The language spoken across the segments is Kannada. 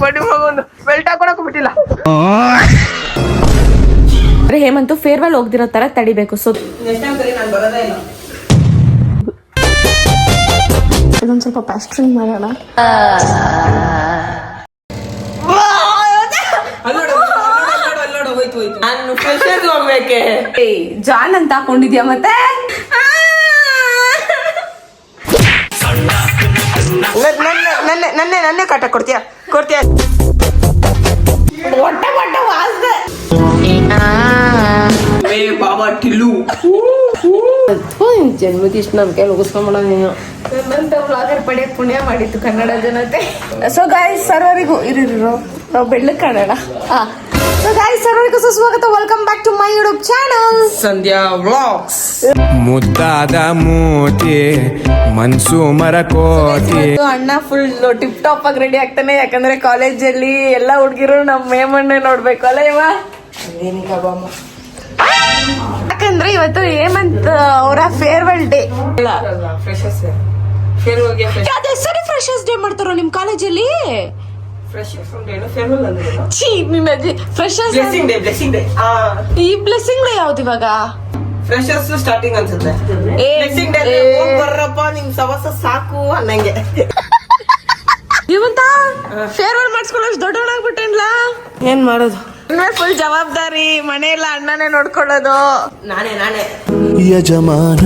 ಬಡ್ಡಿ ಮಗೊಂದು ಬೆಲ್ಟ್ ಹಾಕೊಳಕ್ ಬಿಟ್ಟಿಲ್ಲ. ಹೇಮಂತು ಫೇರ್ವೆಲ್ ಹೋಗ್ದಿರೋ ತರ ತಡಿಬೇಕು. ಸೊ ಇದೊಂದು ಸ್ವಲ್ಪ ಪ್ಯಾಸ್ಟ್ರಿಂಗ್ ಮಾಡೋಣ. ನಾನು ಫ್ರೆಶರ್ಸ್ ಹೋಗ್ಬೇಕೆ. ಜಾನ್ ಅಂತ ಹಾಕೊಂಡಿದ್ಯಾ ಮತ್ತೆ? ನನ್ನೇ ಕಾಟ ಕೊಡ್ತೀಯ ಹೊಟ್ಟೆ ವಾಸ್ದೆ ಬಾಬಾ ಟಿಲ್ಲು ಜನ್ಮದ ಇಷ್ಟು ನಮ್ಮ ಕೈಲಿ ಮುಗಿಸ್ಕೊಂಬಿಡ ನೀನು. ನನ್ನಂತ ವ್ಲಾಗರ್ ಪಡೆಯಕ್ಕೆ ಪುಣ್ಯ ಮಾಡಿತ್ತು ಕನ್ನಡ ಜನತೆ. ಸೊ ಗಾಯ್ಸ್ ಸರ್ವರಿಗೂ ಇರಿರು ನಾವು ಬೆಳ್ಳಕ್ಕೆ ಕಾಣೋಣ. ಸೊ ಗಾಯ್ಸ್ ಸರ್ವರಿಗೂ ಸುಸ್ವಾಗತ. Welcome back to my YouTube channel Sandhya vlogs. ಮುದ್ದಾದ ಮೂತಿ ಮನ್ಸು ಮರಕೋತಿ. ಅಣ್ಣ ಫುಲ್ ಟಿಪ್ ಟಾಪ್ ಆಗಿ ರೆಡಿ ಆಗ್ತಾನೆ, ಯಾಕಂದ್ರೆ ಕಾಲೇಜಲ್ಲಿ ಎಲ್ಲಾ ಹುಡುಗಿರು ನಮ್ಮ ಮೇಮಣ್ಣೆ ನೋಡ್ಬೇಕು ಅಲ್ಲ ಇವ. ಯಾಕಂದ್ರೆ ಇವತ್ತು ಹೇಮಂತ್ ಅವರ ಫೇರ್ವೆಲ್ ಡೇ. ಸರಿ ಫ್ರೆಶರ್ಸ್ ಡೇ ಮಾಡ್ತಾರೋ ನಿಮ್ ಕಾಲೇಜಲ್ಲಿ? ಈ ಬ್ಲೆಸ್ಸಿಂಗ್ ಡೇ ಯಾವ್ದು ಇವಾಗ? ಫ್ರೆಶರ್ಸ್ ಸ್ಟಾರ್ಟಿಂಗ್ ಅನ್ಸುತ್ತೆ. ಬ್ಲೆಸ್ಸಿಂಗ್ ಡೇ ಬರ್ರಪ್ಪ ನಿಮ್ ಸವಸ ಸಾಕು ಅನ್ನಂಗೆ. ಹೇಮಂತ ಫೇರ್ವೆಲ್ ಮಾಡಿಸ್ಕೊಳ್ಳೋ ದೊಡ್ಡವನಾಗ್ಬಿಟ್ಟೇನ್ಲಾ? ಏನ್ ಮಾಡೋದು, ಫುಲ್ ಜವಾಬ್ದಾರಿ, ಮನೆ ಎಲ್ಲ ಅಣ್ಣನೇ ನೋಡ್ಕೊಳ್ಳೋದು. ನಾನೇ ಯಜಮಾನ.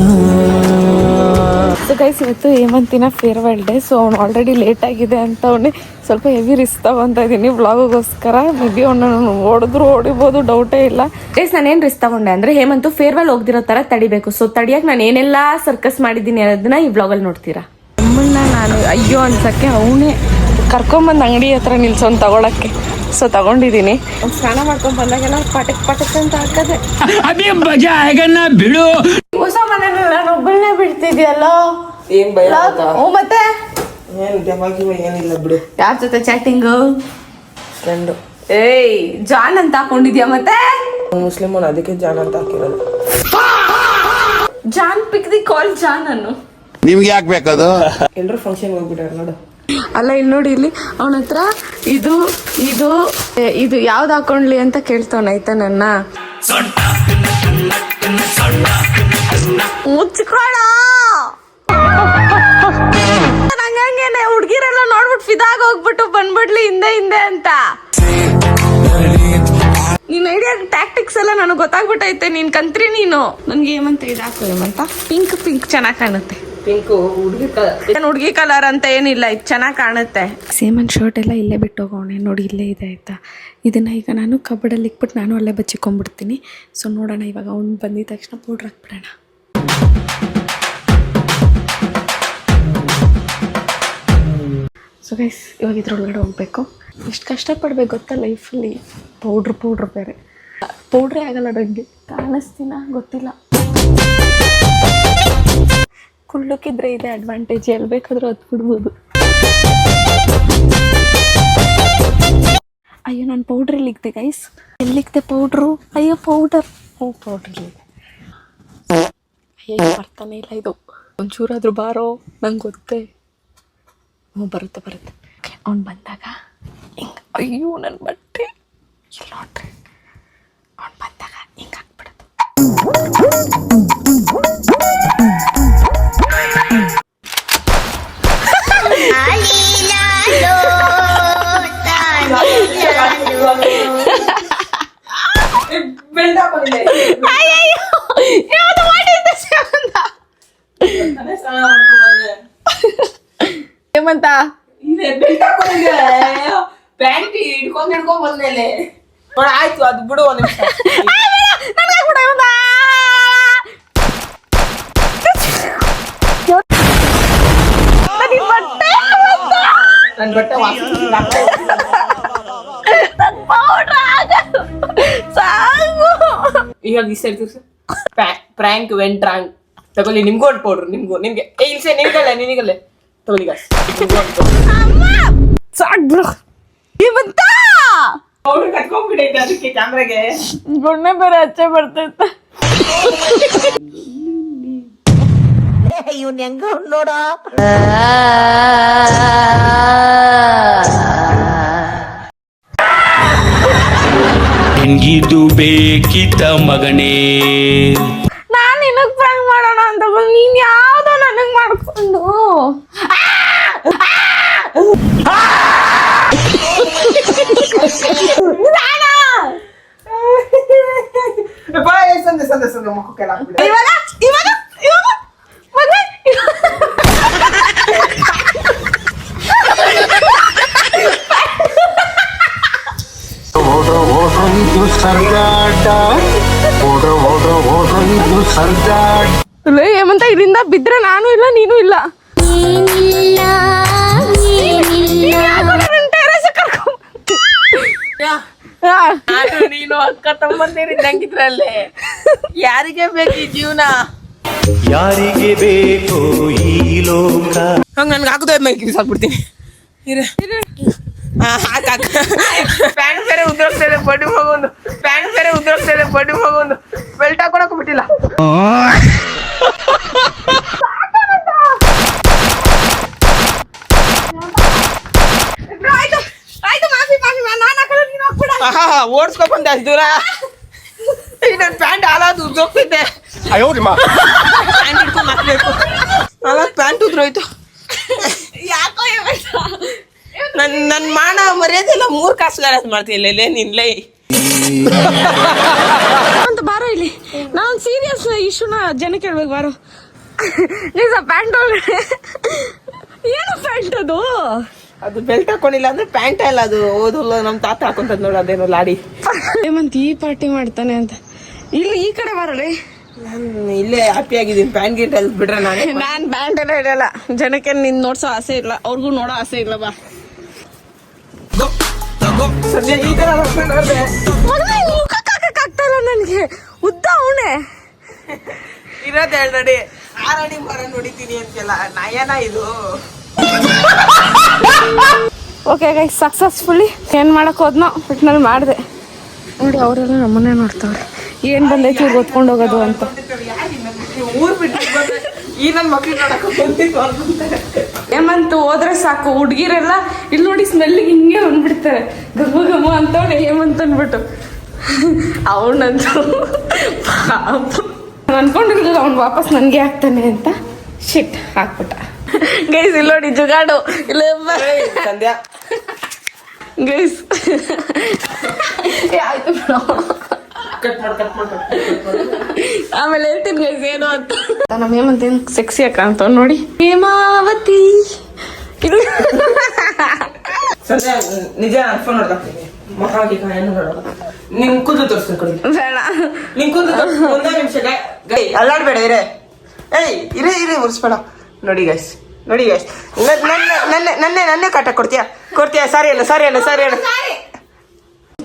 ಸೊ ಗೈಸ್ ಇವತ್ತು ಹೇಮಂತಿನ ಫೇರ್ವೆಲ್ ಡೇ. ಸೊ ಅವ್ನು ಆಲ್ರೆಡಿ ಲೇಟ್ ಆಗಿದೆ ಅಂತ ಅವನೇ ಸ್ವಲ್ಪ ಹೆವಿ ರಿಸ್ಕ್ ತಗೊಂತ ಇದ್ದೀನಿ ವ್ಲಾಗೋಸ್ಕರ. ಮೇ ಬಿ ಅವನನ್ನು ಹೊಡಿಬೋದು, ಡೌಟೇ ಇಲ್ಲ. ಗೈಸ್ ನಾನೇನು ರಿಸ್ಕ್ ತಗೊಂಡೆ ಅಂದ್ರೆ ಹೇಮಂತು ಫೇರ್ವೆಲ್ ಹೋಗ್ದಿರೋ ತರ ತಡಿಬೇಕು. ಸೊ ತಡಿಯಕ್ಕೆ ನಾನು ಏನೆಲ್ಲ ಸರ್ಕಸ್ ಮಾಡಿದ್ದೀನಿ ಅದನ್ನ ಈ ವ್ಲಾಗಲ್ಲಿ ನೋಡ್ತೀರಾ. ನಮ್ಮನ್ನ ನಾನು ಅಯ್ಯೋ ಅನ್ಸಕ್ಕೆ ಅವನೇ ಕರ್ಕೊಂಬಂದು ಅಂಗಡಿ ಹತ್ರ ನಿಲ್ಸೊಂದು ತಗೊಳಕ್ಕೆ. ಸೊ ತಗೊಂಡಿದ್ದೀನಿ. ಸ್ನಾನ ಮಾಡ್ಕೊಂಡ್ ಬಂದಾಗೆಲ್ಲ ಪಟಕ್ ಅಂತ ಹಾಕದೆ. ಬಿಡು. ಹೊಸ ಮನೆ ನಾನು ಒಬ್ಬಳನ್ನೇ ಬಿಡ್ತಿದ್ಯಲ್ಲ. ಏನ್ ಭಯ ಮತ್ತೆ ಏನಿಲ್ಲ ಬಿಡು. ಯಾರ ಜೊತೆ ಚಾಟಿಂಗ್? ಫ್ರೆಂಡ್. ಏಯ್ ಜಾನ್ ಅಂತ ಹಾಕೊಂಡಿದ್ಯಾ ಮತ್ತೆ? ಮುಸ್ಲಿಮ್ ಅದಕ್ಕೆ ಜಾನ್ ಅಂತ ಹಾಕಿರೋದು. Jaan pick the call Jaan ಅನ್ನು. ನಿಮ್ಗೆ ಯಾಕೆ ಬೇಕದು? ಎಲ್ರು ಫಂಕ್ಷನ್ ಹೋಗ್ಬಿಟ್ಟಾರ ನೋಡು. ಅಲ್ಲ ಇಲ್ಲಿ ನೋಡಿ, ಇಲ್ಲಿ ಅವನ ಹತ್ರ ಇದು ಇದು ಇದು ಯಾವ್ದು ಹಾಕೊಂಡ್ಲಿ ಅಂತ ಕೇಳ್ತಾವನ. ಆಯ್ತಾ ನನ್ನ ಮುಚ್ಕೊಳ ನಂಗಂಗೇನೆ ಹುಡ್ಗಿರೆಲ್ಲ ನೋಡ್ಬಿಟ್ಟು ಫಿದಾಗ ಹೋಗ್ಬಿಟ್ಟು ಬಂದ್ಬಿಡ್ಲಿ ಹಿಂದೆ ಅಂತ. ನಿನ್ ಐಡಿಯಾ ಟ್ಯಾಕ್ಟಿಕ್ಸ್ ಎಲ್ಲ ನನಗೆ ಗೊತ್ತಾಗ್ಬಿಟ್ಟೈತೆ. ನೀನ್ ಕಂತ್ರಿ ನೀನು. ನನ್ಗೆ ಏಮಂತ ಇದಾಕು ಏಮಂತ ಪಿಂಕ್ ಚೆನ್ನಾಗ್ ಕಾಣುತ್ತೆ. ಪಿಂಕ್ ಹುಡುಗಿ ಕಲರ್ ಅಂತ ಏನಿಲ್ಲ, ಇದು ಚೆನ್ನಾಗಿ ಕಾಣುತ್ತೆ. ಸೇಮನ್ ಶರ್ಟ್ ಎಲ್ಲ ಇಲ್ಲೇ ಬಿಟ್ಟು ಹೋಗೋಣ. ನೋಡಿ ಇಲ್ಲೇ ಇದೆ ಆಯ್ತಾ. ಇದನ್ನ ಈಗ ನಾನು ಕಬ್ಬಡಲ್ಲಿ ಇಕ್ಬಿಟ್ಟು ನಾನು ಅಲ್ಲೇ ಬಚ್ಚಿಕೊಂಡ್ಬಿಡ್ತೀನಿ. ಸೊ ನೋಡೋಣ ಇವಾಗ ಅವ್ನು ಬಂದಿದ ತಕ್ಷಣ ಪೌಡ್ರ್ ಹಾಕ್ಬಿಡೋಣ. ಸೊ ಗೈಸ್ ಇವಾಗ ಇದ್ರೊಳಗಡೆ ಹೋಗ್ಬೇಕು. ಎಷ್ಟು ಕಷ್ಟಪಡ್ಬೇಕು ಗೊತ್ತಾ ಲೈಫಲ್ಲಿ. ಪೌಡ್ರ್ ಬೇರೆ ಪೌಡ್ರೇ ಆಗಲ್ಲ ನನಗೆ. ಕಾಣಿಸ್ತೀನ ಗೊತ್ತಿಲ್ಲ. ಕುಳ್ಳಕ್ಕಿದ್ರೆ ಇದೆ ಅಡ್ವಾಂಟೇಜ್. ಎಲ್ಲಿ ಬೇಕಾದ್ರೂ ಹತ್ಬಿಡ್ಬೋದು. ಅಯ್ಯೋ ನಾನು ಪೌಡ್ರ್ ಎಲ್ಲಿಕ್ತೆ ಗೈಸ್? ಎಲ್ಲಿಕ್ತೆ ಪೌಡ್ರು? ಅಯ್ಯೋ ಪೌಡರ್ ಇಲ್ಲಿದೆ. ಅಯ್ಯೋ ಬರ್ತಾನೆ ಇಲ್ಲ ಇದು. ಒಂಚೂರಾದ್ರೂ ಬಾರೋ, ನಂಗೆ ಗೊತ್ತೇ. ಬರುತ್ತೆ ಅವ್ನು ಬಂದಾಗ ಹಿಂಗೆ. ಅಯ್ಯೋ ನನ್ನ ಬಟ್ಟೆ ಇಲ್ಲ ನೋಡ್ರಿ. ಅವ್ನು ಬಂದಾಗ ಹಿಂಗೆ ಹಾಕ್ಬಿಡೋದು. ಹೇಮಂತ ಪ್ಯಾಂಟ್ ಹಿಡ್ಕೊಂಡ್ ಬಂದ್ಮೇಲೆ ಆಯ್ತು ಅದು ಬಿಡು. ಒಂದ್ ನಿಮಿಷ ನನ್ ಬಟ್ಟೆ ಇವಾಗ ಈ ಸೈಡ್ ಪ್ರ್ಯಾಂಕ್ ವೆಂಟ್ ರಾಂಗ್. ತಗೊಳ್ಳಿ ನಿಮ್ಗೂ ಒಂದು ಪೌಡ್ರು. ನಿಮ್ಗೆ ಇಲ್ಸೆ ನಿನಗಲ್ಲೇ ತಗೊಳ್ಳಿ ಗಾಸ್. ಪೌಡ್ರ್ ಕಟ್ಕೊಂಡ್ಬಿಟ್ಟೈತೆ ಅದಕ್ಕೆ ಕ್ಯಾಮ್ರಾಗೆ. ಗುಣ್ಣೆ ಬೇರೆ ಹಚ್ಚೆ ಬರ್ತೈತೆ. ಇವ್ನ ಹೆಂಗ ನೋಡ. ನಿಂಗಿದು ಬೇಕಿತ ಮಗನೇ. ನಾನು ನಿನಗ್ ಪ್ರಾಂಕ್ ಮಾಡೋಣ ಅಂತ ಬಂದು ನೀನ್ ಯಾವ್ದೋ ನನಗ್ ಮಾಡ್ಕೊಂಡು ಸಂದೆ ಮುಖಕ್ಕೆಲ್ಲ ಹಾಕ್ಬಿಡು. ಇವಾಗ ಇವಾಗ ಇವಾಗ ಮದ್ವೆ ಹೇಮಂತ ಇಲ್ಲಿಂದ ಬಿದ್ರೆ ನಾನು ಇಲ್ಲ ನೀನು ಇಲ್ಲ. ನಾನು ನೀನು ಅಕ್ಕ ತಮ್ಮಂದಿರಿದ್ದಂಗಿದ್ರಲ್ಲೇ. ಯಾರಿಗೆ ಬೇಕು ಈ ಜೀವನ? ಯಾರಿಗೆ ಬೇಕು ಈ ಲೋಕ? ಹಂಗ ನನ್ಗೆ ಹಾಕುದ ಮೈಕಿ ಸಾಕ್ಬಿಡ್ತೀನಿ. ಪ್ಯಾಂಟ್ ಬೇರೆ ಉದ್ರೋಗ್ತದೆ ಬಡ್ಡಿ ಮಗೊಂದು. ಪ್ಯಾಂಟ್ ಬೇರೆ ಉದ್ರೋಗ್ತದೆ ಬಡ್ಡಿ ಮಗೊಂದು. ಬೆಲ್ಟ್ ಹಾಕೊಳಕ್ ಬಿಟ್ಟಿಲ್ಲ. ಓಡಿಸ್ಕೊ ಬಂದೆ ಅಷ್ಟು ದೂರ. ನನ್ನ ಪ್ಯಾಂಟ್ ಹಾಳಾದು ಉದ್ರೋಗ್ತಿದ್ದೆ. ಪ್ಯಾಂಟ್ ಹಿಡ್ಕೊಂಡು ಹಾಕ್ಬೇಕು. ಪ್ಯಾಂಟ್ ಉದ್ರೋಯ್ತು. ಯಾಕೋ ನನ್ನ ಮಾನ ಮರ್ಯಾದೆಲ್ಲ 3 ಕಾಸು ಗಾರಸ್ ಮಾಡ್ತಿಲ್ಲ ನಿನ್ಲೇ ಅಂತ. ಬಾರೋ ಇಲ್ಲಿ, ನಾನು ಸೀರಿಯಸ್ ಇಶ್ಯೂನ ಜನಕ್ಕೆ ಹೇಳ್ಬೇಕು. ಬಾರೋ ನಿಜ ಪ್ಯಾಂಟ್ ಒಳಗಡೆ ಏನು ಪ್ಯಾಂಟ್ ಅದು? ಅದು ಬೆಲ್ಟ್ ಹಾಕೊಂಡಿಲ್ಲ ಅಂದ್ರೆ ಪ್ಯಾಂಟ್ ಇಲ್ಲ. ಅದು ಓದಲ್ಲ ನಮ್ ತಾತ ಹಾಕೊಂತದ್ ನೋಡು, ಅದೇನೋ ಲಾಡಿ. ಹೇಮಂತ್ ಈ ಪಾರ್ಟಿ ಮಾಡ್ತಾನೆ ಅಂತ. ಇಲ್ಲಿ ಈ ಕಡೆ ಬರಲಿ. ನಾನು ಇಲ್ಲೇ ಹ್ಯಾಪಿ ಆಗಿದ್ದೀನಿ. ಪ್ಯಾಂಟ್ ಗೀಟ್ ಅಲ್ಲಿ ಬಿಡ್ರೆ ನಾನ್ ಪ್ಯಾಂಟ್ ಎಲ್ಲ ಇಡಲ್ಲ. ಜನಕ್ಕೆ ನಿನ್ ನೋಡ್ಸೋ ಆಸೆ ಇಲ್ಲ, ಅವ್ರಿಗೂ ನೋಡೋ ಆಸೆ ಇಲ್ಲ. ಬಾ ಸದ್ಯ ಈ ತರ ಆಗ್ತಾರ ನನ್ಗೆ ಉದ್ದ ಅವಣೆ ಇರೋದ್ ನೋಡಿ. 6 ಅಡಿ ಮರ ನೋಡಿತೀನಿ ಅಂತೆಲ್ಲ ನಯನ ಇದು. ಓಕೆ ಗೈಸ್, ಸಕ್ಸಸ್ಫುಲಿ ಏನ್ ಮಾಡಕ್ ಹೋದ್ನೋ ಒಟ್ನಲ್ಲಿ ಮಾಡಿದೆ. ನೋಡಿ ಅವರೆಲ್ಲ ನಮ್ಮನ್ನೇ ನೋಡ್ತಾವ್ರೆ, ಏನ್ ಬಂದೈತಿ ಇವ್ರು ಓದ್ಕೊಂಡು ಹೋಗೋದು ಅಂತ. ಊರ್ ಬಿಟ್ಟು ಈ ನನ್ನ ಮಕ್ಳಿಗೆ ನೋಡಕ್ ಬಂದಿತ್ತು. ಹೇಮಂತ್ ಹೋದ್ರೆ ಸಾಕು, ಹುಡ್ಗಿರೆಲ್ಲ ಇಲ್ಲಿ ನೋಡಿ ಸ್ಮೆಲ್ಲಿಗೆ ಹಿಂಗೆ ಬಂದ್ಬಿಡ್ತಾರೆ. ಗಮ್ಮ ಗಮ್ಮ ಅಂತವಳೆ ಹೇಮಂತ್ ಅಂದ್ಬಿಟ್ಟು. ಅವನಂತೂ ಪಾಪ ಅನ್ಕೊಂಡಿರ್ಲಿಲ್ಲ ಅವ್ನು ವಾಪಸ್ ನನಗೆ ಹಾಕ್ತಾನೆ ಅಂತ. ಶಿಟ್ ಹಾಕ್ಬಿಟ್ಟ. ಗೈಸ್ ಇಲ್ಲಿ ನೋಡಿ ಜುಗಾಡು ಇಲ್ಲ ಸಂಧ್ಯಾ ಗೈಸ್. ಆಯ್ತು ಆಮೇಲೆ ಹೇಳ್ತೀನಿ ಗೈಸ್ ಏನು ಅಂತ. ನಮ್ಮ ಹೇಮಂತ್ ಏನ್ ಸೆಕ್ಸಿ ಅಕ್ಕ ಅಂತ ನೋಡಿ. ಹೇಮಾವತಿ ಸಂಧ್ಯಾ ನಿಜ ನಾನು ಫೋನ್ ನೋಡ್ತೀನಿ. ಮಹಾಗಿ ಏನು ನೋಡೋಣ. ನಿಮ್ ಕೂದಲು ತೋರಿಸ್ತೀನಿ ಕೊಡಿ. ಬೇಡ ನಿಮ್ ಕೂದಲು ಒಂದೇ ನಿಮಿಷ ಗೈ ಅಲ್ಲಾಡ್ಬೇಡ. ಇರೇ ಉರ್ಸ್ಬೇಡ. ನೋಡಿ ಗೈಸ್, ನೋಡಿ ಗೈಸ್, ನನ್ನೇ ಕಾಟ ಕೊಡ್ತೀಯಾ? ಸಾರಿ ಅಲ್ಲ.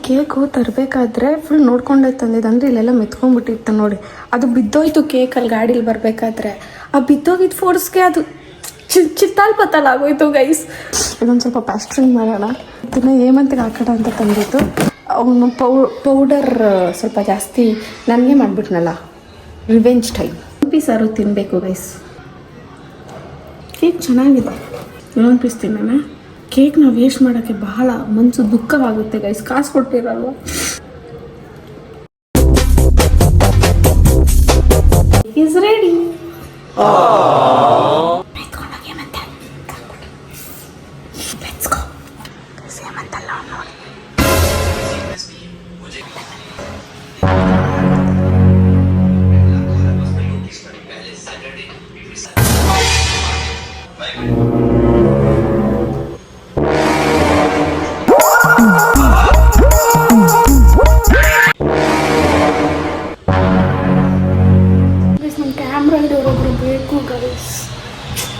ಕೇಕು ತರಬೇಕಾದ್ರೆ ಫುಲ್ ನೋಡ್ಕೊಂಡೆ ತಂದಿದ್ದು. ಅಂದ್ರೆ ಇಲ್ಲೆಲ್ಲ ಮೆತ್ಕೊಂಡ್ಬಿಟ್ಟಿತ್ತು ನೋಡಿ. ಅದು ಬಿದ್ದೋಯ್ತು ಕೇಕಲ್ಲಿ ಗಾಡೀಲಿ ಬರಬೇಕಾದ್ರೆ. ಆ ಬಿದ್ದೋಗಿದ್ದು ಫೋರ್ಸ್ಗೆ ಅದು ಚಿತ್ತಾಲ್ ಪತ್ತಲ್ ಆಗೋಯ್ತು ಗೈಸ್. ಇದೊಂದು ಸ್ವಲ್ಪ ಪ್ಯಾಸ್ಟ್ರಿಂಗ್ ಮಾಡೋಣ. ಇದನ್ನ ಹೇಮಂತಿಗೆ ಹಾಕೋಣ ಅಂತ ತಂದಿತ್ತು. ಅವನು ಪೌಡರ್ ಸ್ವಲ್ಪ ಜಾಸ್ತಿ ನನಗೆ ಮಾಡಿಬಿಟ್ನಲ್ಲ, ರಿವೆಂಜ್ ಟೈಮ್. ಪೀಸಾರು ತಿನ್ನಬೇಕು ಗೈಸ್. ಕೇಕ್ ಚೆನ್ನಾಗಿದೆ. ಇನ್ನೊಂದು ಪೀಸ್ ತಿನ್ನೋಣ. ಕೇಕ್ನ ವೇಸ್ಟ್ ಮಾಡೋಕ್ಕೆ ಬಹಳ ಮನಸ್ಸು ದುಃಖವಾಗುತ್ತೆ ಗೈಸ್. ಕಾಸು ಕೊಟ್ಟಿರಲ್ವ. Is ready.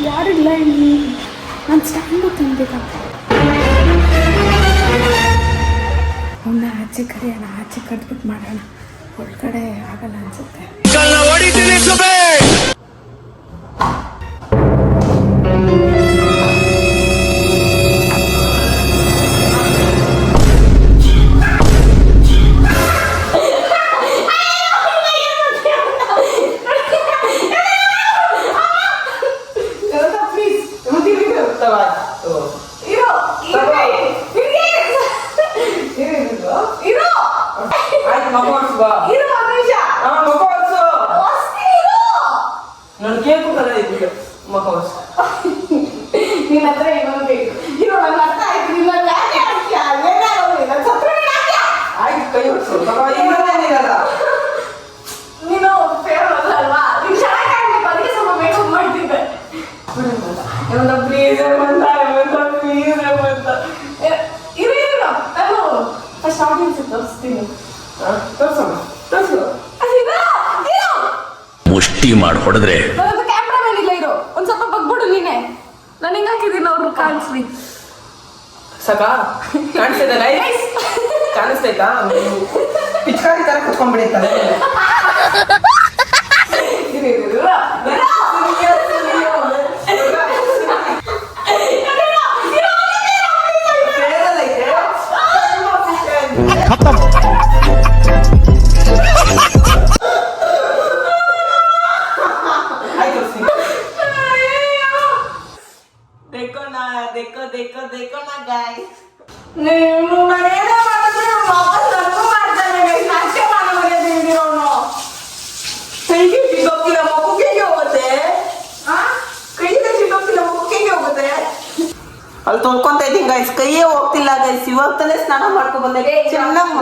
ಯಾರಿಲ್ಲ ಇಲ್ಲಿ. ನಾನು ಸ್ಟ್ಯಾಂಡು ತಿನ್ಬೇಕಂತ. ಅವನ್ನ ಆಚೆ ಕರೆಯೋಣ, ಆಚೆ ಕಟ್ಬಿಟ್ಟು ಮಾಡೋಣ. ಒಳಗಡೆ ಆಗಲ್ಲ ಅನ್ಸುತ್ತೆ. ಗಟ್ಟಿ ಮಾಡಿ ಹೊಡೆದ್ರೆ ಕ್ಯಾಮ್ರಾಮನ್ ಇಲ್ಲ ಇರೋ ಒಂದ್ ಸ್ವಲ್ಪ ಬಗ್ಬಿಡು ನೀನೆ ನಾನು ಹಿಂಗ್ ಹಾಕಿದ್ದೀನಿ ಅವ್ರು ಕಾಣಿಸ್ಲಿ ಸಾಕಾ ಕಾಣಿಸ್ತಿದೆ ಗೈಸ್ ಕಾಣಿಸ್ತೈತಾ ಪಿಚ್ಕಾರಿ ತರ ಕುತ್ಕೊಂಡ್ಬಿಡಿ ತಲೆ देखो देखो देखो ना गाइस ನೀವು ಮನೆಯಲ್ಲ ಮಾಡಿದ್ರೆ ವಾಪಸ್ ನನಗೂ ಮಾಡ್ತಾನೆ ಗೈಸ್ ಅಷ್ಟೇ ಮಾಡಬಾರದು ಅವನು ಕೈಗೆ ಸಿಗೋಕಿಲ್ಲ ಮಗುಗೆ ಹೋಗುತ್ತೆ ಕೈಗೆ ಸಿಗೋಕಿಲ್ಲ ಮಗುಗೆ ಹೋಗುತ್ತೆ ಅಲ್ಲಿ ತೊಳ್ಕೊಂತ ಇದ್ದೀನಿ ಗೈಸ್ ಕೈಯೇ ಹೋಗ್ತಿಲ್ಲ ಗೈಸ್ ಇವಾಗ ತಾನೇ ಸ್ನಾನ ಮಾಡ್ಕೊ ಬಂದೆ ಚೆನ್ನಾಗಿ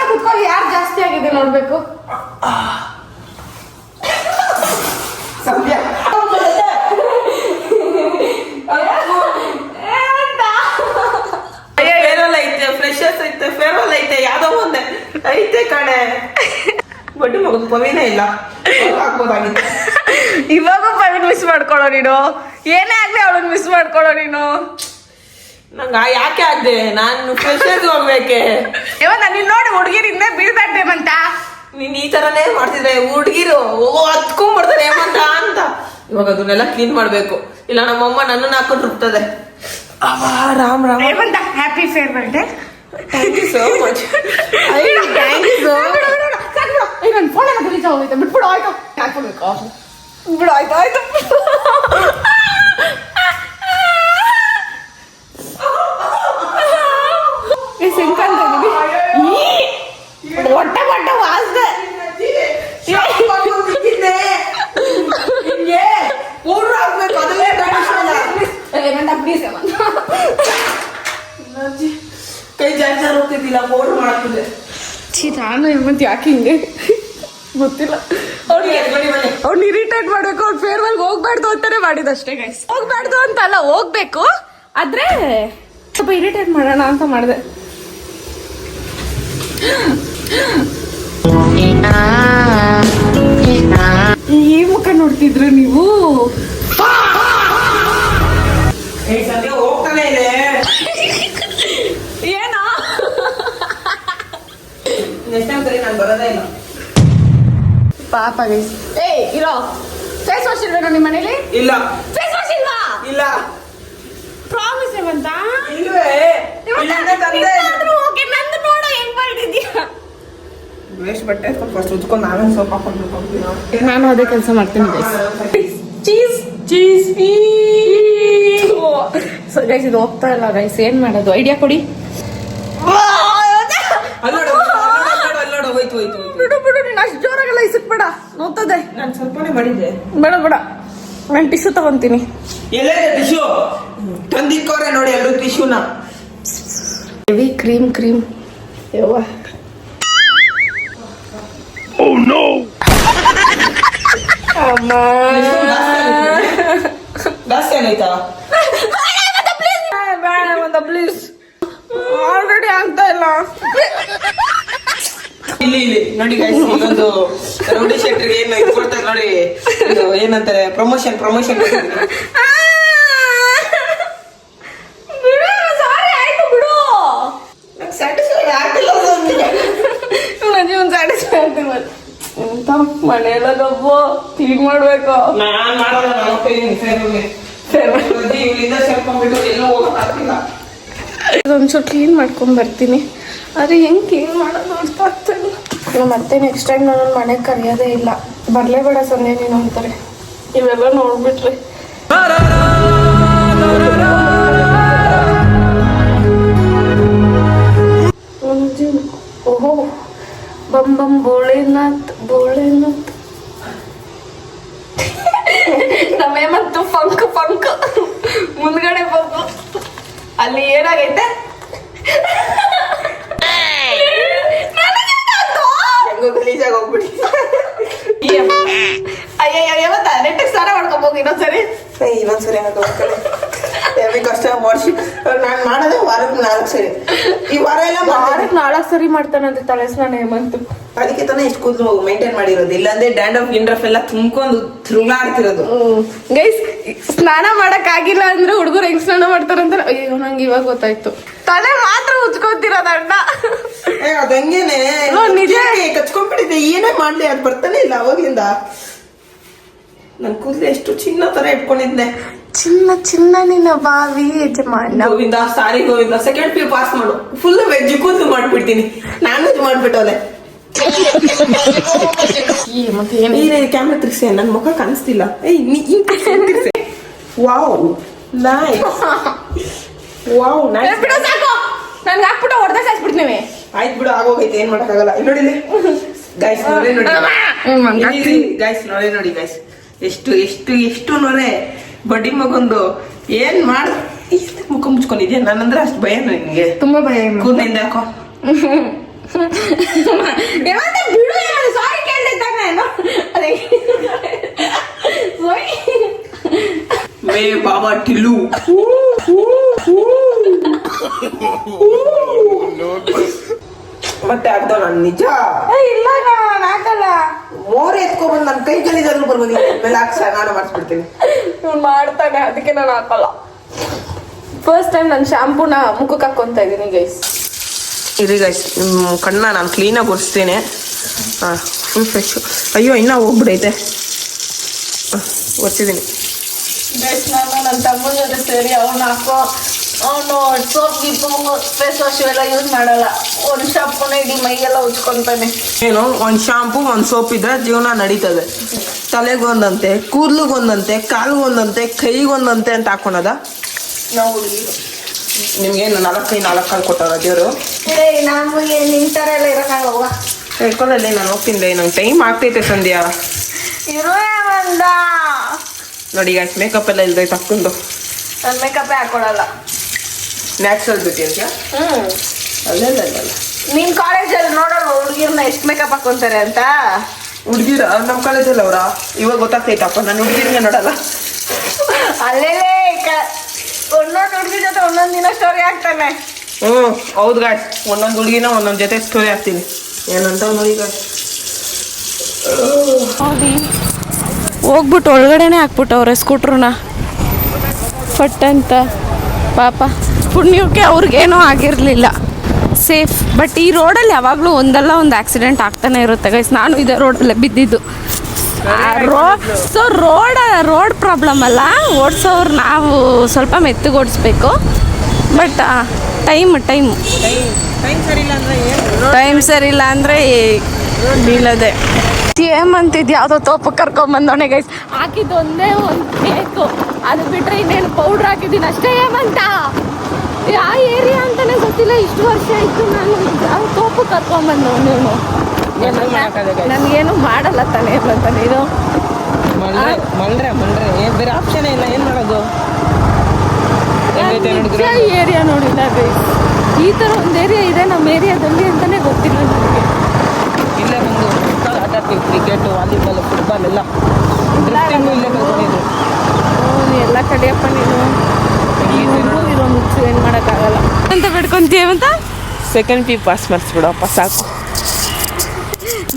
ಕುತ್ಕೊಂಡು ಯಾರು ಜಾಸ್ತಿ ಆಗಿದೆ ನೋಡ್ಬೇಕು ಸಮಯ ಫ್ರೆಶರ್ಸ್ ಐತೆ ಫೇರ್ವೆಲ್ ಐತೆ ಯಾವ್ದೋ ಒಂದೇ ಐತೆ ಕಡೆ ಬಡ್ಡಿ ಮಗದ ಪವಿನೇ ಇಲ್ಲ ಆಗ್ಬೋದಾಗಿತ್ತು ಇವಾಗ ಪವಿನ್ ಮಿಸ್ ಮಾಡ್ಕೊಳ್ಳೋ ನೀನು ಏನೇ ಆಗ್ಲಿ ಅವಳನ್ನ ಮಿಸ್ ಮಾಡ್ಕೊಳ್ಳೋ ನೀನು ನಂಗೆ ಯಾಕೆ ಆಗ್ದೆ ನಾನು ಫ್ರೆಶರ್ಸ್ ಹೋಗ್ಬೇಕೆ ಇವಾಗ ನಾನು ನೋಡಿ ಹುಡುಗಿರಿಂದ ಬೀಳ್ಬೇಡ್ಬೇಕಂತ ನೀನ್ ಈ ತರನೇ ಮಾಡ್ತಿದ್ರೆ ಹುಡುಗಿರು ಹತ್ಕೊಂಡ್ಬಿಡ್ತಾರೆ ಏಮಂತ ಅಂತ ಇವಾಗ ಅದನ್ನೆಲ್ಲ ಕ್ಲೀನ್ ಮಾಡ್ಬೇಕು ಇಲ್ಲ ನಮ್ಮಮ್ಮ ನನ್ನನ್ನು ಹಾಕೊಂಡು ರುಬ್ತದೆ ರಾಮ್ ರಾಮ್ ಏಮಂತ happy farewell day thank you so much thank you so ನನ್ನ ಫೋನ್ ಎಲ್ಲ ಗಲೀಜ್ ಹೋಗೈತೆ ಬಿಟ್ಬಿಡು ಆಯ್ತು ಹಾಕ್ಬಿಡ್ಬೇಕು ಬಿಡು ಆಯ್ತು ಆಯ್ತು ಸಿಂಕಂತ ಹೊಟ್ಟೆ ಹೊಟ್ಟೆ ವಾಸ್ದೆ ಪೂರ್ಣ ಆಗ್ಬೇಕು ಅದನ್ನೇ ಪ್ಲೀಸ್ ಕೈ ಜಾಸ್ತಿ ಹೋಗ್ತಿದ್ದಿಲ್ಲ ಪೌಡರ್ ಮಾಡ್ತಿದ್ದೆ ನಾನು ಹೇಮಂತ್ ಯಾಕೆ ಹಿಂಗೆ ಗೊತ್ತಿಲ್ಲ ಅವ್ನು ಇರಿಟೇಟ್ ಮಾಡ್ಬೇಕು ಅವ್ನು ಫೇರ್ವೆಲ್ ಹೋಗ್ಬಾರ್ದು ಅಂತಾನೆ ಮಾಡಿದಷ್ಟೇ ಗೈಸ್ ಹೋಗ್ಬಾರ್ದು ಅಂತ ಅಲ್ಲ ಹೋಗ್ಬೇಕು ಆದ್ರೆ ಸ್ವಲ್ಪ ಇರಿಟೇಟ್ ಮಾಡೋಣ ಅಂತ ಮಾಡಿದೆ ಈ ಮುಖ ನೋಡ್ತಿದ್ರು ನೀವು ಹೋಗ್ತಾನೆ ಇದೆ ಏನೋ ನೆಕ್ಸ್ಟ್ ಟೈಮ್ ಸರಿ ನಾನು ಬರೋದೇ ಇಲ್ಲ ಪಾಪ ಗೈಸ್ ಏಯ್ ಇರೋ ಫೇಸ್ ವಾಶ್ ಇಲ್ವೇನೋ ನಿಮ್ಮ ಮನೇಲಿ ಇಲ್ಲ ಫೇಸ್ ವಾಶ್ ಇಲ್ವಾ ಇಲ್ಲ ಪ್ರಾಮಿಸ್ ಹೇಮಂತ ಇಲ್ವೇ ಇಲ್ಲಿಂದ ತಂದೆ ಓಕೆ ನಂದು ನೋಡು ಹೆಂಗ್ ಮಾಡಿದ್ಯಾ ವೇಸ್ಟ್ ಬಟ್ಟೆ ಫಸ್ಟ್ ಉತ್ಕೊಂಡು ನಾವೇ ಸೋಪ್ ಹಾಕೊಂಡು ನಾನು ಅದೇ ಕೆಲಸ ಮಾಡ್ತೀನಿ guys cheese cheese so guys ಇದು ಹೋಗ್ತಾ ಇಲ್ಲ ಗೈಸ್ ಏನ್ ಮಾಡೋದು ಐಡಿಯಾ ಕೊಡಿ ಹೋಯ್ತು ಹೋಯ್ತು ಬಿಡು ಬಿಡು ನೀನು ಅಷ್ಟು ಜೋರಾಗೆಲ್ಲ ಇಸಕ್ಬೇಡ ನೋಡ್ತದೆ ನಾನು ಸ್ವಲ್ಪನೇ ಮಾಡಿದ್ದೆ ಬೇಡ ಬೇಡ ನಾನು ಟಿಶ್ಯೂ ತಗೊಂತೀನಿ ಎಲ್ಲೇ ಟಿಶ್ಯೂ ತಂದಿಕ್ಕವ್ರೆ ನೋಡಿ ಎರಡು ಟಿಶ್ಯೂನ ಹೆವಿ ಕ್ರೀಮ್ ಕ್ರೀಮ್ ಯವ್ವ ಅಮ್ಮ ಜಾಸ್ತಿ ಏನಾಯ್ತಾ ಬೇಡ ಒಂದು ಪ್ಲೀಸ್ ಆಲ್ರೆಡಿ ಆಗ್ತಾ ಇಲ್ಲ ಇಲ್ಲಿ ಇಲ್ಲಿ ನೋಡಿ ಗೈಸ್ ಇಲ್ಲೊಂದು ರೌಡಿ ಶೆಟ್ರಿಗೆ ಏನು ಇದು ಕೊಡ್ತಾರೆ ನೋಡಿ ಇದು ಏನಂತಾರೆ ಪ್ರಮೋಷನ್ ಸಾರಿ ಆಯ್ತು ಬಿಡು ನಂಗೆ ಸ್ಯಾಟಿಸ್ಫೈ ಆಗ್ತಿಲ್ಲ ನನ್ನ ಜೀವನ ಸ್ಯಾಟಿಸ್ಫೈ ಆಗ್ತಿಲ್ಲ ಎಂತ ಮನೆಯೆಲ್ಲ ಗಬ್ಬು ಕ್ಲೀನ್ ಮಾಡ್ಬೇಕು ನಾನು ಮಾಡಲ್ಲ ನಾನು ಹೋಗ್ತಿದ್ದೀನಿ ಇಲ್ಲಿಂದ ಸೇರ್ಕೊಂಡ್ಬಿಟ್ಟು ಎಲ್ಲೂ ಹೋಗೋಕ್ಕಾಗ್ತಿಲ್ಲ ಒಂಚೂರು ಕ್ಲೀನ್ ಮಾಡ್ಕೊಂಡ್ ಬರ್ತೀನಿ ಆದರೆ ಹೆಂಗೆ ಕ್ಲೀನ್ ಮಾಡೋದು ಅಂತ ಆಗ್ತಿಲ್ಲ ಮತ್ತೆ ನೆಕ್ಸ್ಟ್ ಟೈಮ್ ನಾನು ಮನೆಗೆ ಕರೆಯೋದೇ ಇಲ್ಲ ಬರಲೇಬೇಡ ಸಂಜೆ ನೀನು ಅಂತಾರೆ ಇವೆಲ್ಲ ನೋಡ್ಬಿಟ್ರಿ ಓಹೋ ಬಂ ಬಂ ಭೋಳೆನಾಥ್ ನಮ್ಮೇ ಮತ್ತು ಫಂಕ್ ಮುಂದ್ಗಡೆ ಬಂದು ಅಲ್ಲಿ ಏನಾಗೈತೆ ಗಲೀಜಾಗಿ ಹೋಗ್ಬಿಡಿ ಅಯ್ಯಯ್ಯ ನೆಟ್ಟಿಗೆ ಸ್ನಾನ ಮಾಡ್ಕೊಬೋದು ಇನ್ನೊಂದ್ಸರಿ ಇನ್ನೊಂದ್ಸರಿ ನಮಗೆ ಕಷ್ಟ ಮಾಡಿಸಿ ನಾನು ಮಾಡೋದೇ ವಾರಕ್ಕೆ 4 ಸರಿ. ಈ ವಾರ ಎಲ್ಲ ವಾರಕ್ಕೆ 4 ಸರಿ ಮಾಡ್ತಾನಂತೆ ತಲೆ ಸ್ನಾನ ಹೇಮಂತ್. ಅದಕ್ಕೆ ತಾನೇ ಇಷ್ಟು ಕೂದಲು ಮೇಂಟೈನ್ ಮಾಡಿರೋದು, ಇಲ್ಲಾಂದ್ರೆ ಡ್ಯಾಂಡ್ರಫ್ ಗಿಂಡ್ರಫ್ ಎಲ್ಲ ತುಂಬ್ಕೊಂಡು ತಿರುಗಾಡ್ತಿರೋದು. ಗೈಸ್ ಸ್ನಾನ ಮಾಡಕ್ ಆಗಿಲ್ಲ ಅಂದ್ರೆ ಹುಡುಗರು ಹೆಂಗ್ ಸ್ನಾನ ಮಾಡ್ತಾರಂತ ಅಯ್ಯೋ ನಂಗೆ ಇವಾಗ ಗೊತ್ತಾಯ್ತು. ತಲೆ ಮಾತ್ರ ಉಜ್ಕೋತಿರೋದ ಅಣ್ಣ. ಅದ್ ಹಂಗೇನೆ ನಿಜ ಕಚ್ಕೊಂಡ್ಬಿಟ್ಟಿದೆ, ಏನೇ ಮಾಡ್ಲಿ ಅದು ಬರ್ತಾನೆ ಇಲ್ಲ ಅವಾಗ್ಲಿಂದ. ನನ್ ಕೂದಲು ಎಷ್ಟು ಚಿನ್ನ ತರ ಇಟ್ಕೊಂಡಿದ್ದೆ. ಚಿನ್ನ ನಿನ್ನ ಬಾವಿ ಯಜಮಾನ. ಗೋವಿಂದ ಸಾರಿ ಗೋವಿಂದ, ಸೆಕೆಂಡ್ ಪಿ ಪಾಸ್ ಮಾಡು. ಫುಲ್ ವೆಜ್ ಕೂದಲು ಮಾಡ್ಬಿಡ್ತೀನಿ, ನಾನ್ ವೆಜ್ ಮಾಡ್ಬಿಟ್ಟವಲೆ. ಮತ್ತೆ ಏನ್ ಕ್ಯಾಮ್ರಾ ತಿರ್ಸಿ, ನನ್ ಮುಖ ಕಾಣಿಸ್ತಿಲ್ಲ. Wow nice, wow nice. ಸಾಕು ನನ್ಗೆ ಹಾಕ್ಬಿಟ್ಟು ಹೊಡೆದ ಸಾಯಿಸ್ಬಿಡ್ತೀನಿ. ಆಯ್ತು ಬಿಡು, ಆಗೋಗೈತೆ, ಏನ್ ಮಾಡಕ್ಕಾಗಲ್ಲ. ನೋಡಿ ಗೈಸ್, ಗೈಸ್ ನೋಡಿ ಗೈಸ್, ಎಷ್ಟು ನೊರೆ ಬಡ್ಡಿ ಮಗೊಂದು ಏನ್ ಮಾಡ. ಮುಖ ಮುಚ್ಕೊಂಡಿದ್ಯಾ? ನಾನಂದ್ರೆ ಅಷ್ಟು ಭಯ ನಿನ್ಗೆ, ತುಂಬಾ ಭಯ. ಕೂದಲಿಂದ ಯಾಕೋ ಸಾರಿ ಕೇಳಿದ್ದಾಗ ಮೇ ಬಾಬಾ ಟಿಲ್ಲು. ಮತ್ತೆ ಆಗ್ತಾವ ನಾನು ನಿಜ ಇಲ್ಲ ನಾನು ಹಾಕಲ್ಲ. ಮೋರೆ ಎತ್ಕೊಬಂದು ನನ್ನ ಕೈ ಕಲಿದಾದ್ರೂ ಬರ್ಬೋದು, ಮೇಲೆ ಹಾಕಿ ಸ್ನಾನ ಮಾಡಿಸ್ಬಿಡ್ತೀನಿ. ಮಾಡ್ತಾನೆ, ಅದಕ್ಕೆ ನಾನು ಹಾಕಲ್ಲ. ಫಸ್ಟ್ ಟೈಮ್ ನಾನು ಶಾಂಪೂನ ಮುಖಕ್ಕೆ ಹಾಕೊಂತ ಇದೀನಿ ಗೈಸ್. ಇರಿ ಗೈಸ್, ಕಣ್ಣ ನಾನು ಕ್ಲೀನಾಗಿ ಒರೆಸ್ತೇನೆ. Full fresh. ಅಯ್ಯೋ ಇನ್ನೂ ಹೋಗ್ಬಿಡೈತೆ, ಒರೆಸಿದ್ದೀನಿ ಗೈಸ್. ನಾನು ನನ್ನ ತಮ್ಮನ ಜೊತೆ ಸೇರಿ ಅವನು ಸೋಪ್ ಗಿಪ್ಪು ಫೇಸ್ ವಾಶ್ ಎಲ್ಲ ಯೂಸ್ ಮಾಡಲ್ಲ. ಒಂದು ಶಾಂಪೂನ ಇಡೀ ಮೈಗೆಲ್ಲ ಉಜ್ಕೊಂತಾನೆ. ಏನು, ಒಂದು ಶಾಂಪೂ ಒಂದು ಸೋಪ್ ಇದ್ರೆ ಜೀವನ ನಡೀತದೆ. ತಲೆಗೊಂದಂತೆ, ಕೂದಲಿಗೊಂದಂತೆ, ಕಾಲ್ಗೊಂದಂತೆ, ಕೈಗೊಂದಂತೆ ಅಂತ ಹಾಕೊಳದ ನಾವು. ನಿಮ್ಗೇನು 4 ಕಾಲು ಕೊಟ್ಟವ್ರ ದೇವರು? ನಮಗೆ ನಿಂತರ ಎಲ್ಲ ಇರೋಕ್ಕಾಗಲ್ವ? ಹೇಳ್ಕೊಳ್ಳಲ್ಲಿ ನಾನು ಹೋಗ್ತೀನಿ, ನಂಗೆ ಟೈಮ್ ಆಗ್ತೈತೆ ಸಂಧ್ಯಾ. ಇರುವಂದ ನೋಡಿ ಈಗ ಮೇಕಪ್ ಎಲ್ಲ ಇಲ್ದೈ ತಕ್ಕೊಂಡು. ನನ್ನ ಮೇಕಪ್ಪೇ ಹಾಕೊಳಲ್ಲ. ನ್ಯಾಚುರಲ್ ಬ್ಯೂಟಿ ಅಂತ. ಅಲ್ಲ ನಿನ್ ಕಾಲೇಜಲ್ಲಿ ನೋಡೋಣ ಹುಡುಗಿರ್ನ ಎಷ್ಟು ಮೇಕಪ್ ಹಾಕೊಂತಾರೆ ಅಂತ. ಹುಡುಗಿರ ನಮ್ಮ ಕಾಲೇಜಲ್ಲಿ ಅವರ ಇವಾಗ ಗೊತ್ತಾಗ್ತೈತಪ್ಪ, ನಾನು ಹುಡುಗಿರ್ಗೆ ನೋಡಲ್ಲ. ಅಲ್ಲೇ ಒಂದೊಂದು ಹುಡುಗಿ ಜೊತೆ ಒಂದೊಂದು ದಿನ ಸ್ಟೋರಿ ಆಗ್ತಾನೆ. ಹೌದು ಗಾಯ್ಸ್, ಒಂದೊಂದು ಹುಡುಗಿನ ಒಂದೊಂದು ಜೊತೆ ಸ್ಟೋರಿ ಹಾಕ್ತೀನಿ. ಏನಂತ ನೋಡಿ ಗಾಯ್ಸ್, ಹೋಗ್ಬಿಟ್ಟು ಒಳಗಡೆನೆ ಹಾಕ್ಬಿಟ್ಟವ್ರೆ ಸ್ಕೂಟ್ರನ್ನ ಫಟ್ ಅಂತ. ಪಾಪ ಪುಣ್ಯಕ್ಕೆ ಅವ್ರಿಗೇನೂ ಆಗಿರಲಿಲ್ಲ, ಸೇಫ್. ಬಟ್ ಈ ರೋಡಲ್ಲಿ ಯಾವಾಗಲೂ ಒಂದಲ್ಲ ಒಂದು ಆಕ್ಸಿಡೆಂಟ್ ಆಗ್ತಾನೆ ಇರುತ್ತೆ ಗೈಸ್. ನಾನು ಇದೇ ರೋಡಲ್ಲೇ ಬಿದ್ದಿದ್ದು. ಸೊ ರೋಡ್ ಪ್ರಾಬ್ಲಮ್ ಅಲ್ಲ, ಓಡಿಸೋರು ನಾವು ಸ್ವಲ್ಪ ಮೆತ್ತಗೆ ಓಡಿಸ್ಬೇಕು. ಬಟ್ ಟೈಮ್ ಸರಿ ಇಲ್ಲ ಅಂದರೆ ಬೀಳದೆ. ಅಂತಿದ್ದು ಯಾವುದೋ ತೋಪಕ್ಕೆ ಕರ್ಕೊಂಬಂದವನೆ ಗೈಸ್. ಹಾಕಿದ್ದು ಒಂದೇ ಒಂದು ಕೇಕು, ಅದು ಬಿಟ್ಟರೆ ಇನ್ನೇನು ಪೌಡ್ರ್ ಹಾಕಿದ್ದೀನಿ ಅಷ್ಟೇ. ಏಮಂತ ಯಾವ ಏರಿಯಾ ಅಂತಾನೆ ಗೊತ್ತಿಲ್ಲ. ಇಷ್ಟು ವರ್ಷ ಆಯಿತು ನಾನು ಯಾವ ತೋಪಕ್ಕೆ ಕರ್ಕೊಂಬಂದವ್ ನೀವು. ನನಗೇನು ಮಾಡಲ್ಲ ತಾನೆ ಏಮಂತ ನೀನು. ಬೇರೆ ಆಪ್ಷನ್ ಇಲ್ಲ, ಏನು ಮಾಡೋದು? ಏರಿಯಾ ನೋಡಿಲ್ಲ ಗೈಸ್. ಈ ಥರ ಒಂದು ಏರಿಯಾ ಇದೆ ನಮ್ಮ ಏರಿಯಾದಲ್ಲಿ ಅಂತಾನೆ ಗೊತ್ತಿಲ್ಲ ನನಗೆ. ಇಲ್ಲೇ ಒಂದು ಆಟ ಆಡ್ತೀವಿ, ಕ್ರಿಕೆಟ್, ವಾಲಿಬಾಲ್, ಫುಟ್ಬಾಲ್ ಎಲ್ಲ. ಎಲ್ಲ ಕಡೆಯಪ್ಪ ನೀನು ಇರೋ ಮುಚ್ಚು, ಏನು ಮಾಡೋಕ್ಕಾಗಲ್ಲ ಅಂತ ಬಿಡ್ಕೊಂತೀವಂತ. ಸೆಕೆಂಡ್ ಪಿ ಪಾಸ್ ಮಾಡಿಸ್ಬಿಡಪ್ಪ ಸಾಕು.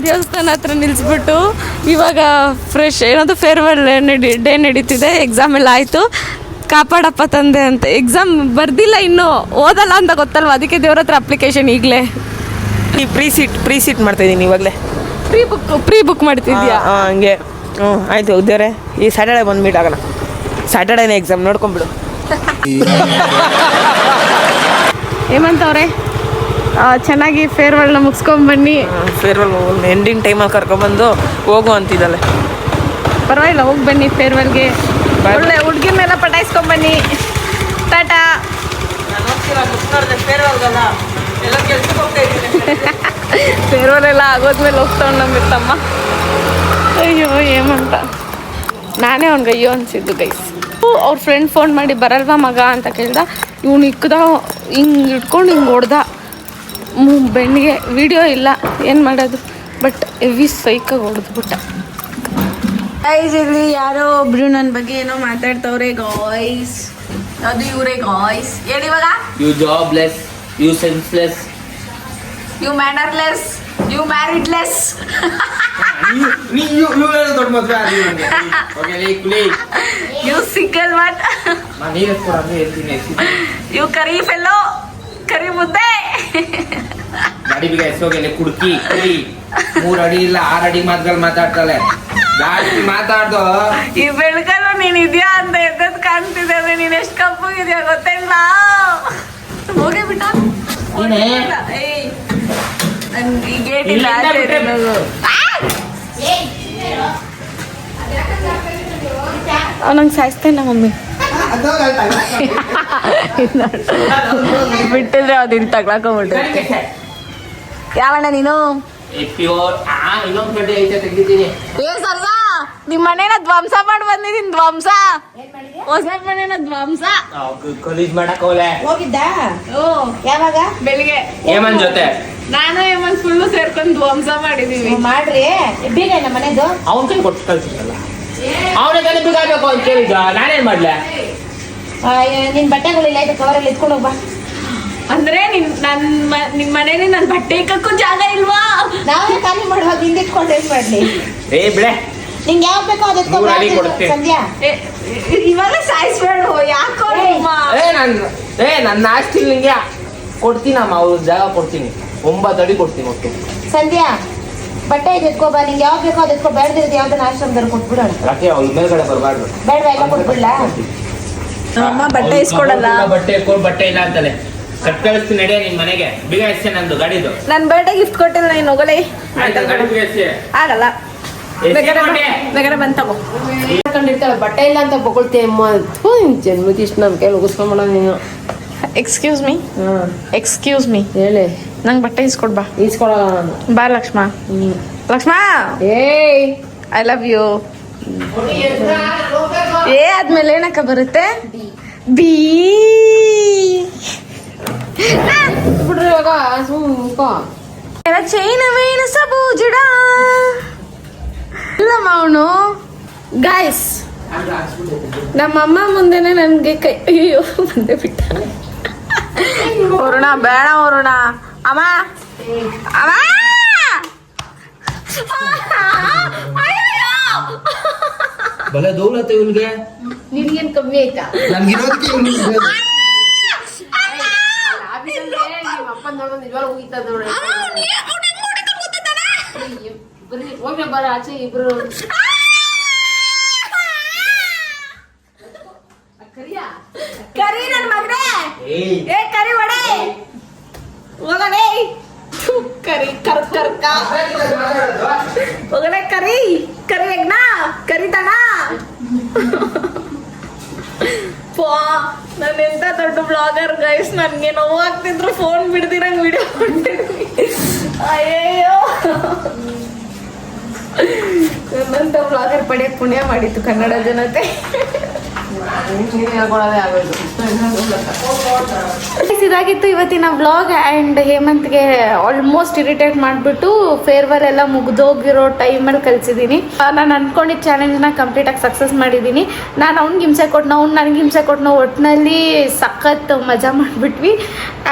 ದೇವಸ್ಥಾನ ಹತ್ರ ನಿಲ್ಲಿಸ್ಬಿಟ್ಟು ಇವಾಗ ಫ್ರೆಶ್ ಏನಾದ್ರು ಫೇರ್ವೆಲ್ ಡೇ ನಡೀತಿದೆ. ಎಕ್ಸಾಮ್ ಎಲ್ಲ ಆಯಿತು. ಕಾಪಾಡಪ್ಪ ತಂದೆ ಅಂತ. ಎಕ್ಸಾಮ್ ಬರ್ದಿಲ್ಲ ಇನ್ನೂ, ಓದಲ್ಲ ಅಂತ ಗೊತ್ತಲ್ವ, ಅದಕ್ಕೆ ದೇವ್ರ ಹತ್ರ ಅಪ್ಲಿಕೇಶನ್ ಈಗಲೇ ಪ್ರೀ ಸೀಟ್ ಮಾಡ್ತಾ ಇದ್ದೀನಿ ಇವಾಗಲೇ. ಪ್ರೀ ಬುಕ್ ಮಾಡ್ತಿದ್ಯಾ? ಹಂಗೆ. ಆಯ್ತು ಹೋಗ್ದೇವ್ರೆ, ಈ ಸ್ಯಾಟರ್ಡೆ ಬಂದು ಮೀಟ್ ಆಗೋಣ. ಸ್ಯಾಟರ್ಡೇನೇ ಎಕ್ಸಾಮ್, ನೋಡ್ಕೊಂಬಿಡು. ಏಮಂತವ್ರೆ, ಚೆನ್ನಾಗಿ ಫೇರ್ವೆಲ್ನ ಮುಗಿಸ್ಕೊಂಬನ್ನಿ. ಫೇರ್ವೆಲ್ ಎಂಡಿಂಗ್ ಟೈಮಲ್ಲಿ ಕರ್ಕೊಂಬಂದು ಹೋಗು ಅಂತಿದ್ದಾಳೆ. ಪರವಾಗಿಲ್ಲ, ಹೋಗಿ ಬನ್ನಿ ಫೇರ್ವೆಲ್ಗೆ. ಒಳ್ಳೆ ಹುಡುಗಿರ್ನೆಲ್ಲ ಪಟಾಯಿಸ್ಕೊಂಬನ್ನಿ. ಟಾಟಾ. ಫೇರ್ವೆಲ್ ಎಲ್ಲ ಆಗೋದ್ಮೇಲೆ ಹೋಗ್ತಾವ್ ನಮ್ಮಿರ್ತಮ್ಮ. ಅಯ್ಯೋ ಏಮಂತ ನಾನೇ ಅವ್ನಿಗೆ ಅಯ್ಯೋ ಅನಿಸಿದ್ದು ಗೈಸ್. ಅವ್ರ ಫ್ರೆಂಡ್ ಫೋನ್ ಮಾಡಿ ಬರಲ್ವಾ ಮಗ ಅಂತ ಕೇಳ್ದ. ಇವನು ಇಕ್ಕದ ಹಿಂಗೆ ಇಟ್ಕೊಂಡು ಹಿಂಗೆ ಹೊಡ್ದ ಬೆಣ್ಣಿಗೆ. ವಿಡಿಯೋ ಇಲ್ಲ, ಏನು ಮಾಡೋದು. ಬಟ್ ಹೆವಿ ಸೈಕಾಗಿ ಹೊಡೆದ್ಬಿಟ್ಟ. ಗೈಸ್ ಇಲ್ಲಿ ಯಾರೋ ಒಬ್ರು ನನ್ನ ಬಗ್ಗೆ ಏನೋ ಮಾತಾಡ್ತವ್ರೆ ಗಾಯ್ಸ್. ಅದು ಇವರೇ ಗಾಯ್ಸ್. ಹೇಳಿ ಇವಾಗ. You jobless, you senseless, you mannerless, you marriedless, ದೊಡ್ಡ ಮದ್ವೆ ಯು ಸಿಂಗಲ್ ಒನ್, ಯು ಕರಿ ಫೆಲ್ಲೋ, ಕರಿ ಮುದ್ದೆ. ಕುಡ್ಕಿ ಕುಡಿ 3 ಅಡಿ ಇಲ್ಲ 6 ಅಡಿ ಮಾತುಗಳು ಮಾತಾಡ್ತಾಳೆ. ಜಾಸ್ತಿ ಮಾತಾಡ್ದು ಈ ಬೆಳಕಲ್ಲೂ ನೀನ್ ಇದ್ಯಾ ಅಂತ ಎದ್ದದ್ ಕಾಣ್ತಿದ್ದಾವೆ. ನೀನ್ ಎಷ್ಟ್ ಕಪ್ಪಗಿದ್ಯಾ ಗೊತ್ತಿಲ್ಲ. ಹೋಗೇ ಬಿಟ್ಟ ಈ ಗೇಟ್ ಇಲ್ಲ. ನಂಗೆ ಸಾಯಿಸ್ತೇನೆ ಮಮ್ಮಿ. ಬಿಟ್ಟಿದ್ರೆ ಅದಿನ್ ತಗ್ಲಾಕೊಂಡ್ಬಿಟ್ಟೆ. ಯಾವಣ್ಣ ನೀನು? ಏ ಸರ್ಸಾ, ನಿಮ್ ಮನೇನ ಧ್ವಂಸ ಮಾಡಿ ಬಂದಿದೀನಿ. ಧ್ವಂಸ, ಹೊಸ ಮನೇನ ಧ್ವಂಸ. ಗಲೀಜ್ ಮಾಡಕ್ ಹೋಗ್ಲೆ. ಹೋಗಿದ್ದ ಓ ಯಾವಾಗ? ಬೆಳಿಗ್ಗೆ ಹೇಮಂತ್ ಜೊತೆ ನಾನು ಹೇಮಂತ್ ಫುಲ್ಲು ಸೇರ್ಕೊಂಡು ಧ್ವಂಸ ಮಾಡಿದೀವಿ. ಮಾಡ್ರಿ ಬೀಗ ನಮ್ಮ ಮನೆದು. ಅವನ್ ಕೈ ಕೊಟ್ಟು ಕಳ್ಸಿದ್ರಲ್ಲ, ಅವನ ಕೈ ಬೇಕಾಗಬೇಕು ಅಂತ ಕೇಳಿದ. ನಾನೇನ್ ಮಾಡ್ಲೆ? ನಿನ್ ಬಟ್ಟೆಗಳಿಲ್ಲ, ಇದು ಕವರಲ್ಲಿ ಎತ್ಕೊಂಡು ಹೋಗ್ಬಾ. ಅಂದ್ರೆ ನಿಮ್ ಮನೇಲಿ ನನ್ ಬಟ್ಟೆ ಇಕ್ಕಕ್ಕೂ ಜಾಗ ಇಲ್ವಾ? ನಾವೇ ಖಾಲಿ ಮಾಡುವಾಗ ಹಿಂದೆ ಇಟ್ಕೊಂಡು ಏನ್ ಮಾಡ್ಲಿ? ಏ ಬಿಡೆ, ನಿಂಗೆ ಯಾವ್ ಬೇಕೋ ಅದು ಎತ್ಕೊಂಡು 3 ಅಡಿ ಕೊಡ್ತೀನಿ. ಸಂಧ್ಯಾ ಇವಾಗ ಸಾಯಿಸ್ಬೇಡ. ಯಾಕೋ ನನ್ನ ಆಸ್ತಿ ನಿಂಗೆ ಕೊಡ್ತೀನಮ್ಮ. ಅವ್ರ ಜಾಗ ಕೊಡ್ತೀನಿ, 9 ಅಡಿ ಕೊಡ್ತೀನಿ ಒಟ್ಟು. ಸಂಧ್ಯಾ ಬಟ್ಟೆ ಇದು ಎತ್ಕೋಬಾ. ನಿಂಗೆ ಯಾವ್ ಬೇಕೋ ಅದು ಎತ್ಕೊ. ಬೇಡದಿರೋದು ಯಾವ್ದನ್ನ ಆಶ್ರಮದವ್ರು ಕೊಟ್ಬಿಡೋಣ. ಯಾಕೆ ಅವ್ರ ಮೇಲ್ಗಡೆ ಬರಬಾರ್ದು. ಬೇಡವಾ? ಎಲ್ಲ ಕೊಟ್ಬಿಡ್ಲಾ? ಅಮ್ಮ ಬಟ್ಟೆ ಇಸ್ಕೊಡಲ್ಲ. ಬಟ್ಟೆ ಇಲ್ಲ ಅಂತಲೇ ಕಟ್ ಕಳಿಸ್ತೀನಿ. ನಡಿಯ ನಿನ್ ಮನೆಗೆ. ಬೀಗ ಎಷ್ಟೇ ನಂದು ಗಾಡಿದು. ನನ್ ಬರ್ಡೇ ಗಿಫ್ಟ್ ಕೊಟ್ಟಿಲ್ಲ ನೀನ್ ಹೋಗಲೇ. ಗಾಡಿ ಬೀಗ ಎಷ್ಟೇ ಆಗಲ್ಲ. ಬೇಕಾದ್ರೆ ಬಂದ್ ತಗೋ. ಹಾಕೊಂಡಿರ್ತಾಳೆ ಬಟ್ಟೆ ಇಲ್ಲ ಅಂತ ಬೊಗಳ್ತೀಯಮ್ಮ. ಜನ್ಮಕ್ಕೆ ಇಷ್ಟು ನಮ್ಮ ಕೈಲಿ ಉಗಿಸ್ಕೊಂಬಿಡ ನೀನು. ಎಕ್ಸ್ಕ್ಯೂಸ್ ಮೀ ಹೇಳಿ. ನಂಗೆ ಬಟ್ಟೆ ಇಸ್ಕೊಡ್ ಬಾ. ಈಸ್ಕೊಳಲ್ಲ ನಾನು. ಬಾ ಲಕ್ಷ್ಮ. ಲಕ್ಷ್ಮ, ಏಯ್ ಐ ಲವ್ ಯು. ಏ ಆದ್ಮೇಲೆ ಏನಕ್ಕ ಬರುತ್ತೆ? ಬಿ ಬಿಡ್ರಿ ಇವಾಗ ಸುಮ್ಕೋ. ಚೈನ ವೇಣ ಸಬೂಜುಡ ಇಲ್ಲಮ್ಮ ಅವನು. ಗಾಯ್ಸ್, ನಮ್ಮಮ್ಮ ಮುಂದೆನೆ ನನ್ಗೆ ಕೈ ಅಯ್ಯೋ ಬಂದೆ ಬಿಟ್ಟ. ವರುಣ ಬೇಡ ವರುಣ. ಅಮ್ಮ ಅಮ್ಮ ಬಲೆ ದೌಲತ್ತೆ ಇವನ್ಗೆ. ನಿನ್ಗೇನ್ ಕಮ್ಮಿ ಆಯ್ತಾ? ನನ್ಗಿರೋದಕ್ಕೆ ಅಪ್ಪ ನೋಡೋದು ನಿಜವಾಗ್ಲೂ ಹೋಗಿತ್ತ ನೋಡಿ. ಹೋಗ್ಲಿ ಬರ ಆಚೆ ಇಬ್ರು. ಕರಿ ನನ್ ಮಗನೇ. ಏ ಕರಿ ಒಡೆ ಹೋಗಲೇ. ಕರಿ ಕರ್ಕ ಹೋಗಲೇ. ಕರಿ ಕರಿ ಯಜ್ಞ ಕರಿತಾನ. ನಾನು ಎಂತ ದೊಡ್ಡ ಬ್ಲಾಗರ್ ಗೈಸ್. ನನ್ಗೆ ನೋವಾಗ್ತಿದ್ರು ಫೋನ್ ಬಿಡ್ದಿರಂಗ್ ವಿಡಿಯೋ ಮಾಡ್ತಿದ್ವಿ. ಅಯ್ಯೋ, ನನ್ನಂತ ಬ್ಲಾಗರ್ ಪಡೆಯಕ್ ಪುಣ್ಯ ಮಾಡಿತ್ತು ಕನ್ನಡ ಜನತೆ. ಇದಾಗಿತ್ತು ಇವತ್ತಿನ ವ್ಲಾಗ್. ಆ್ಯಂಡ್ ಹೇಮಂತ್ಗೆ ಆಲ್ಮೋಸ್ಟ್ ಇರಿಟೇಟ್ ಮಾಡಿಬಿಟ್ಟು ಫೇರ್ವೆಲ್ ಎಲ್ಲ ಮುಗ್ದೋಗಿರೋ ಟೈಮಲ್ಲಿ ಕಲಿಸಿದ್ದೀನಿ. ನಾನು ಅಂದ್ಕೊಂಡಿದ್ದ ಚಾಲೆಂಜ್ನ ಕಂಪ್ಲೀಟಾಗಿ ಸಕ್ಸಸ್ ಮಾಡಿದ್ದೀನಿ. ನಾನು ಅವ್ನಿಗೆ ಹಿಂಸೆ ಕೊಟ್ಟು ಅವ್ನು ನನಗೆ ಹಿಂಸೆ ಕೊಟ್ಟು ಒಟ್ಟಿನಲ್ಲಿ ಸಖತ್ ಮಜಾ ಮಾಡಿಬಿಟ್ವಿ.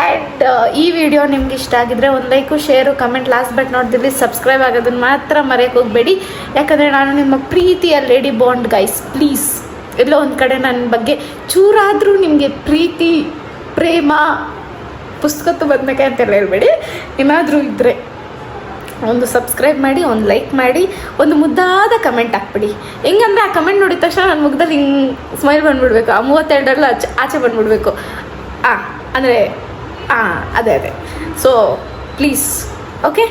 ಆ್ಯಂಡ್ ಈ ವಿಡಿಯೋ ನಿಮ್ಗೆ ಇಷ್ಟ ಆಗಿದ್ರೆ ಒಂದು like, share, comment, last but not the subscribe ಆಗೋದನ್ನು ಮಾತ್ರ ಮರೆಯೋಕೆ ಹೋಗಬೇಡಿ. ಯಾಕಂದರೆ ನಾನು ನಿಮ್ಮ ಪ್ರೀತಿಯ ಲೇಡಿ ಬಾಂಡ್ ಗೈಸ್. ಪ್ಲೀಸ್ ಎಲ್ಲೋ ಒಂದು ಕಡೆ ನನ್ನ ಬಗ್ಗೆ ಚೂರಾದರೂ ನಿಮಗೆ ಪ್ರೀತಿ, ಪ್ರೇಮ, ಪುಸ್ತಕತ್ತು ಬದನೆಕಾಯಿ ಅಂತೆಲ್ಲ ಹೇಳ್ಬೇಡಿ. ಏನಾದರೂ ಇದ್ದರೆ ಒಂದು ಸಬ್ಸ್ಕ್ರೈಬ್ ಮಾಡಿ, ಒಂದು ಲೈಕ್ ಮಾಡಿ, ಒಂದು ಮುದ್ದಾದ ಕಮೆಂಟ್ ಹಾಕ್ಬಿಡಿ. ಹೆಂಗಂದರೆ ಆ ಕಮೆಂಟ್ ನೋಡಿದ ತಕ್ಷಣ ನನ್ನ ಮುಖದಲ್ಲಿ ಹಿಂಗೆ ಸ್ಮೈಲ್ ಬಂದುಬಿಡ್ಬೇಕು. ಆ 32 ಆಚೆ ಬಂದುಬಿಡ್ಬೇಕು. ಅಂದರೆ ಅದೇ ಸೊ ಪ್ಲೀಸ್ ಓಕೆ.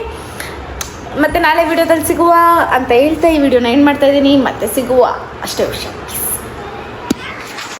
ಮತ್ತು ನಾಳೆ ವಿಡಿಯೋದಲ್ಲಿ ಸಿಗುವ ಅಂತ ಹೇಳ್ತಾ ಈ ವಿಡಿಯೋನ ಏನು ಮಾಡ್ತಾಯಿದ್ದೀನಿ. ಮತ್ತೆ ಸಿಗುವ ಅಷ್ಟೇ ವಿಷಯ.